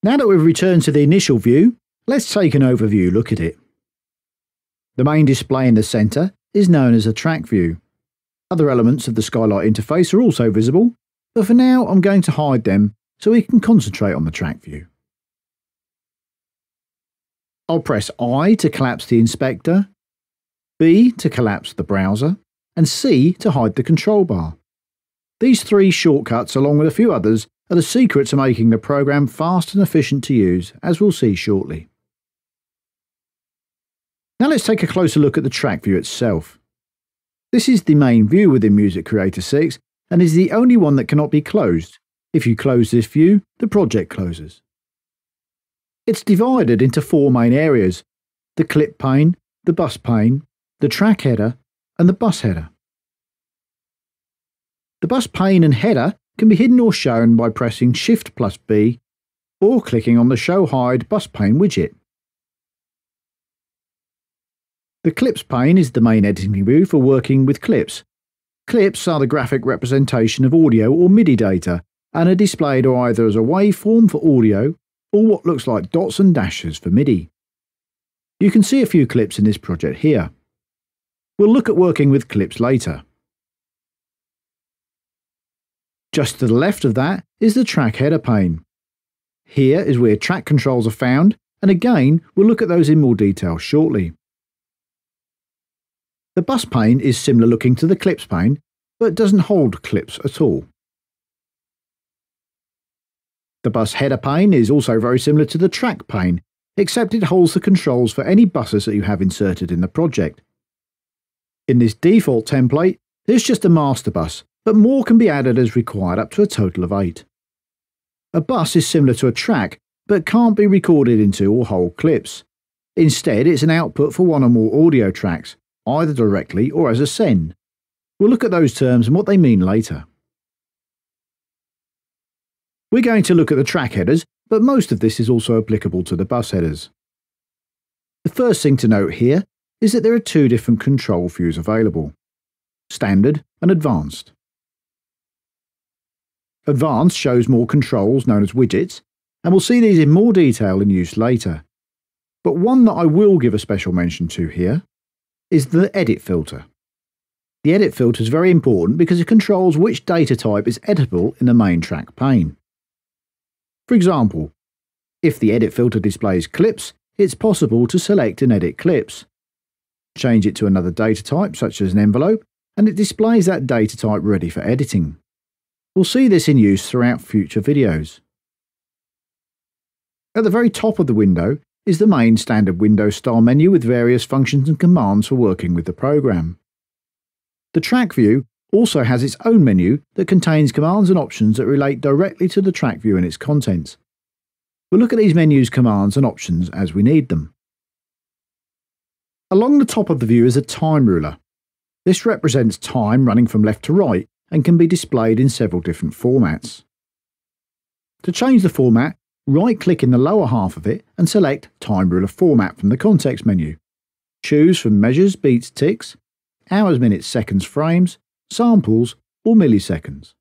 Now that we've returned to the initial view, let's take an overview look at it. The main display in the centre is known as a track view. Other elements of the skylight interface are also visible, but for now I'm going to hide them so we can concentrate on the track view. I'll press I to collapse the inspector, B to collapse the browser, and C to hide the control bar. These three shortcuts, along with a few others, are the secret to making the program fast and efficient to use, as we'll see shortly. Now let's take a closer look at the track view itself. This is the main view within Music Creator 6 and is the only one that cannot be closed. If you close this view, the project closes. It's divided into four main areas: the clip pane, the bus pane, the track header, and the bus header. The bus pane and header can be hidden or shown by pressing Shift+B or clicking on the Show Hide Bus Pane widget. The clips pane is the main editing view for working with clips. Clips are the graphic representation of audio or MIDI data and are displayed either as a waveform for audio or what looks like dots and dashes for MIDI. You can see a few clips in this project here. We'll look at working with clips later. Just to the left of that is the track header pane. Here is where track controls are found, and again we'll look at those in more detail shortly. The bus pane is similar looking to the clips pane, but doesn't hold clips at all. The bus header pane is also very similar to the track pane, except it holds the controls for any buses that you have inserted in the project. In this default template, there's just a master bus, but more can be added as required, up to a total of 8. A bus is similar to a track, but can't be recorded into or hold clips. Instead, it's an output for one or more audio tracks, either directly or as a send. We'll look at those terms and what they mean later. We're going to look at the track headers, but most of this is also applicable to the bus headers. The first thing to note here is that there are two different control views available: Standard and Advanced. Advanced shows more controls known as widgets, and we'll see these in more detail in use later. But one that I will give a special mention to here is the edit filter. The edit filter is very important because it controls which data type is editable in the main track pane. For example, if the edit filter displays clips, it's possible to select and edit clips. Change it to another data type, such as an envelope, and it displays that data type ready for editing. We'll see this in use throughout future videos. At the very top of the window is the main standard Windows style menu with various functions and commands for working with the program. The track view also has its own menu that contains commands and options that relate directly to the track view and its contents. We'll look at these menus, commands and options as we need them. Along the top of the view is a time ruler. This represents time running from left to right and can be displayed in several different formats. To change the format, right-click in the lower half of it and select Time Ruler Format from the context menu. Choose from measures, beats, ticks, hours, minutes, seconds, frames, samples or milliseconds.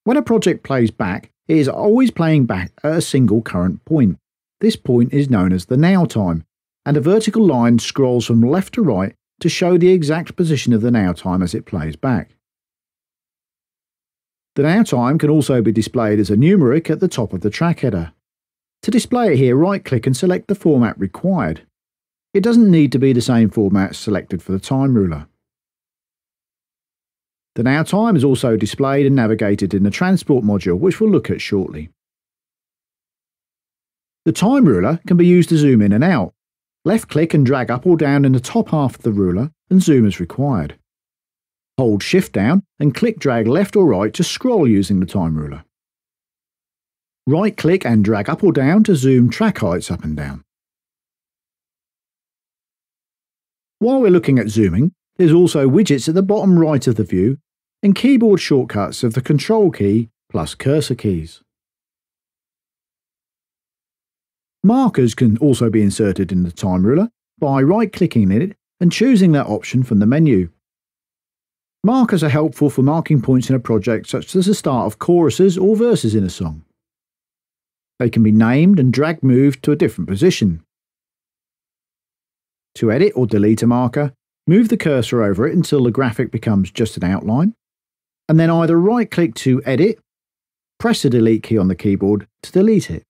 When a project plays back, it is always playing back at a single current point. This point is known as the now time, and a vertical line scrolls from left to right to show the exact position of the now time as it plays back. The now time can also be displayed as a numeric at the top of the track header. To display it here, right-click and select the format required. It doesn't need to be the same format selected for the time ruler. The now time is also displayed and navigated in the transport module, which we'll look at shortly. The time ruler can be used to zoom in and out. Left-click and drag up or down in the top half of the ruler and zoom as required. Hold Shift down and click-drag left or right to scroll using the time ruler. Right-click and drag up or down to zoom track heights up and down. While we're looking at zooming, there's also widgets at the bottom right of the view and keyboard shortcuts of the Control key plus cursor keys. Markers can also be inserted in the time ruler by right-clicking in it and choosing that option from the menu. Markers are helpful for marking points in a project such as the start of choruses or verses in a song. They can be named and drag moved to a different position. To edit or delete a marker, move the cursor over it until the graphic becomes just an outline, and then either right-click to edit, press the delete key on the keyboard to delete it.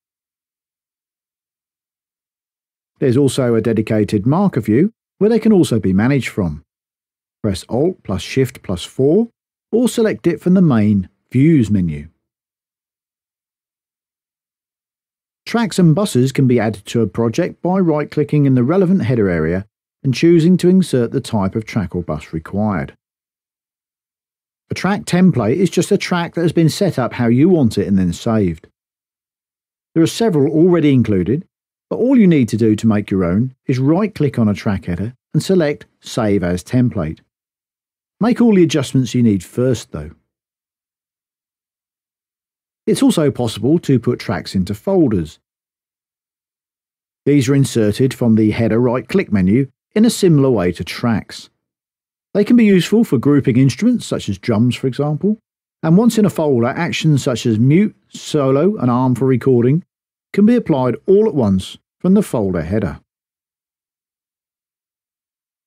There's also a dedicated marker view where they can also be managed from. Press Alt plus Shift plus 4 or select it from the main Views menu. Tracks and buses can be added to a project by right-clicking in the relevant header area and choosing to insert the type of track or bus required. A track template is just a track that has been set up how you want it and then saved. There are several already included, but all you need to do to make your own is right-click on a track header and select Save as Template. Make all the adjustments you need first though. It's also possible to put tracks into folders. These are inserted from the header right-click menu in a similar way to tracks. They can be useful for grouping instruments such as drums for example, and once in a folder, actions such as mute, solo and arm for recording can be applied all at once from the folder header.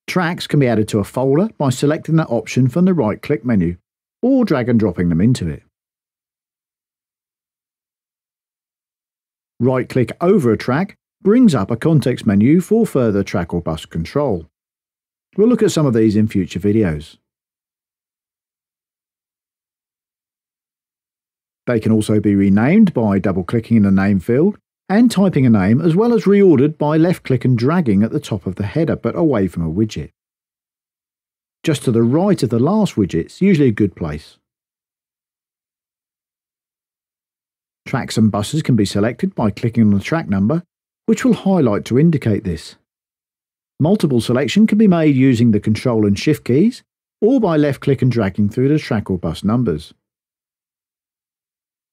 Tracks can be added to a folder by selecting that option from the right-click menu, or drag and dropping them into it. Right-click over a track brings up a context menu for further track or bus control. We'll look at some of these in future videos. They can also be renamed by double-clicking in the name field and typing a name, as well as reordered by left-click and dragging at the top of the header but away from a widget. Just to the right of the last widget is usually a good place. Tracks and buses can be selected by clicking on the track number, which will highlight to indicate this. Multiple selection can be made using the Ctrl and Shift keys, or by left-click and dragging through the track or bus numbers.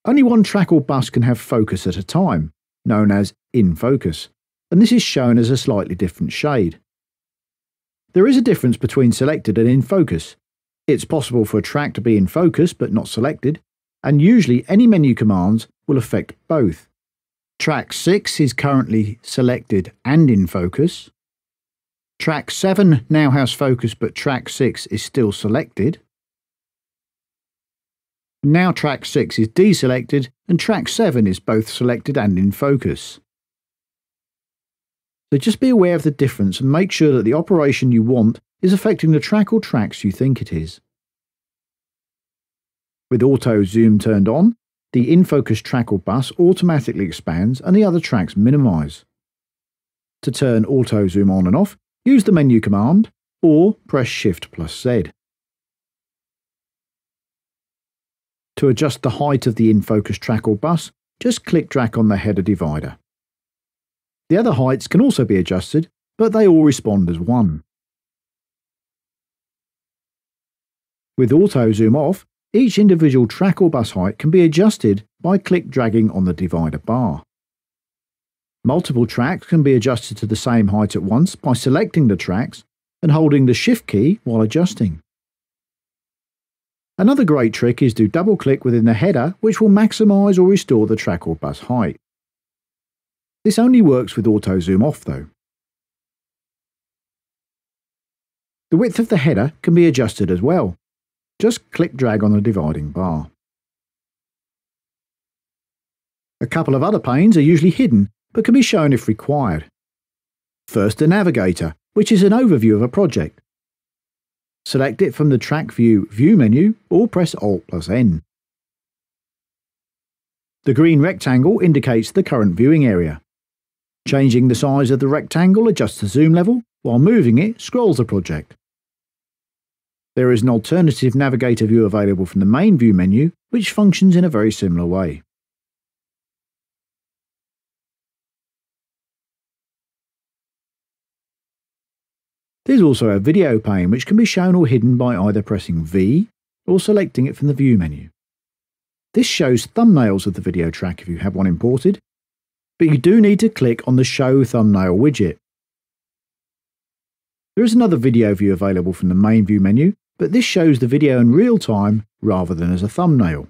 Only one track or bus can have focus at a time, known as in focus, and this is shown as a slightly different shade. There is a difference between selected and in focus. It's possible for a track to be in focus but not selected, and usually any menu commands will affect both. Track 6 is currently selected and in focus. Track 7 now has focus but track 6 is still selected. Now track 6 is deselected and track 7 is both selected and in focus. So just be aware of the difference and make sure that the operation you want is affecting the track or tracks you think it is. With auto zoom turned on, the in-focus track or bus automatically expands and the other tracks minimise. To turn auto zoom on and off, use the menu command or press Shift plus Z. To adjust the height of the in-focus track or bus, just click drag on the header divider. The other heights can also be adjusted, but they all respond as one. With auto zoom off, each individual track or bus height can be adjusted by click dragging on the divider bar. Multiple tracks can be adjusted to the same height at once by selecting the tracks and holding the Shift key while adjusting. Another great trick is to double-click within the header, which will maximise or restore the track or bus height. This only works with auto zoom off though. The width of the header can be adjusted as well. Just click drag on the dividing bar. A couple of other panes are usually hidden, but can be shown if required. First, the navigator, which is an overview of a project. Select it from the Track View menu or press Alt plus N. The green rectangle indicates the current viewing area. Changing the size of the rectangle adjusts the zoom level, while moving it scrolls the project. There is an alternative navigator view available from the main view menu, which functions in a very similar way. There's also a video pane which can be shown or hidden by either pressing V or selecting it from the view menu. This shows thumbnails of the video track if you have one imported, but you do need to click on the Show Thumbnail widget. There is another video view available from the main view menu, but this shows the video in real time rather than as a thumbnail.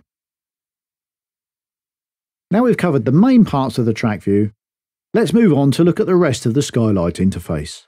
Now we've covered the main parts of the track view, let's move on to look at the rest of the skylight interface.